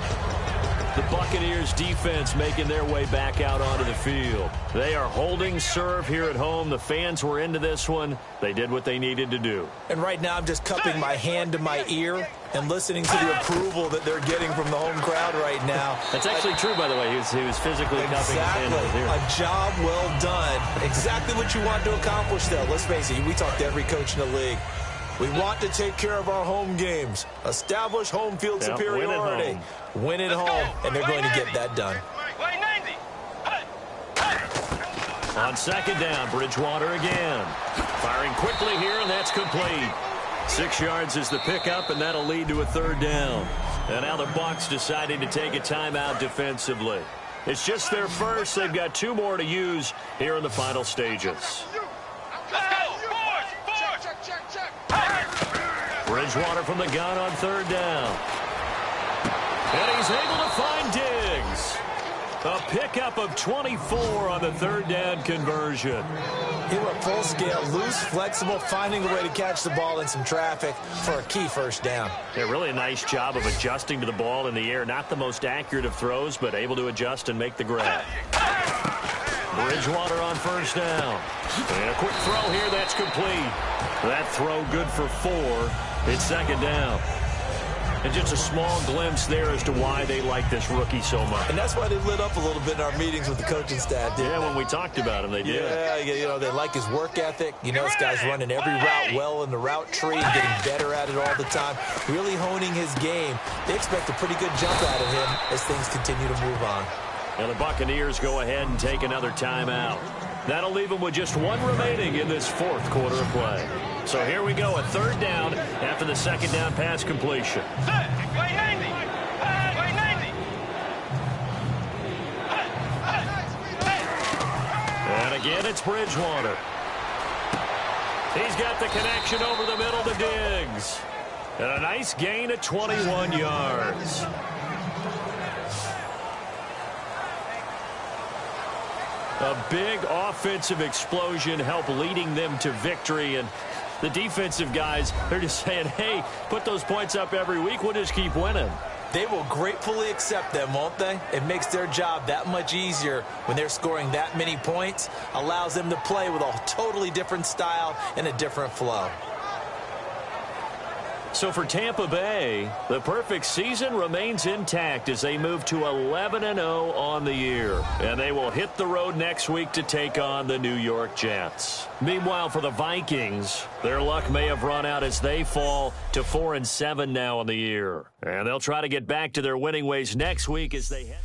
The Buccaneers defense making their way back out onto the field. They are holding serve here at home. The fans were into this one. They did what they needed to do. And right now I'm just cupping my hand to my ear and listening to the approval that they're getting from the home crowd right now. That's actually true, by the way. He was physically cupping his hand to his ear. A job well done. Exactly what you want to accomplish, though. Let's face it, we talk to every coach in the league. We want to take care of our home games, establish home field superiority, win at home, and they're going to get that done. On second down, Bridgewater again. Firing quickly here, and that's complete. 6 yards is the pickup, and that'll lead to a third down. And now the Bucs deciding to take a timeout defensively. It's just their first. They've got 2 more to use here in the final stages. Bridgewater from the gun on third down. And he's able to find Diggs. A pickup of 24 on the third down conversion. He went full scale, loose, flexible, finding a way to catch the ball in some traffic for a key first down. Yeah, really a nice job of adjusting to the ball in the air. Not the most accurate of throws, but able to adjust and make the grab. Bridgewater on first down. And a quick throw here, that's complete. That throw good for 4. It's second down. And just a small glimpse there as to why they like this rookie so much. And that's why they lit up a little bit in our meetings with the coaching staff, didn't they? When we talked about him, they did. Yeah, you know, they like his work ethic. You know, this guy's running every route well in the route tree, getting better at it all the time, really honing his game. They expect a pretty good jump out of him as things continue to move on. And the Buccaneers go ahead and take another timeout. That'll leave them with just 1 remaining in this fourth quarter of play. So here we go, a third down after the second down pass completion. And again, it's Bridgewater. He's got the connection over the middle to Diggs. And a nice gain of 21 yards. A big offensive explosion helped leading them to victory. And the defensive guys, they're just saying, hey, put those points up every week. We'll just keep winning. They will gratefully accept them, won't they? It makes their job that much easier when they're scoring that many points. Allows them to play with a totally different style and a different flow. So for Tampa Bay, the perfect season remains intact as they move to 11-0 on the year. And they will hit the road next week to take on the New York Jets. Meanwhile, for the Vikings, their luck may have run out as they fall to 4-7 now on the year. And they'll try to get back to their winning ways next week as they head.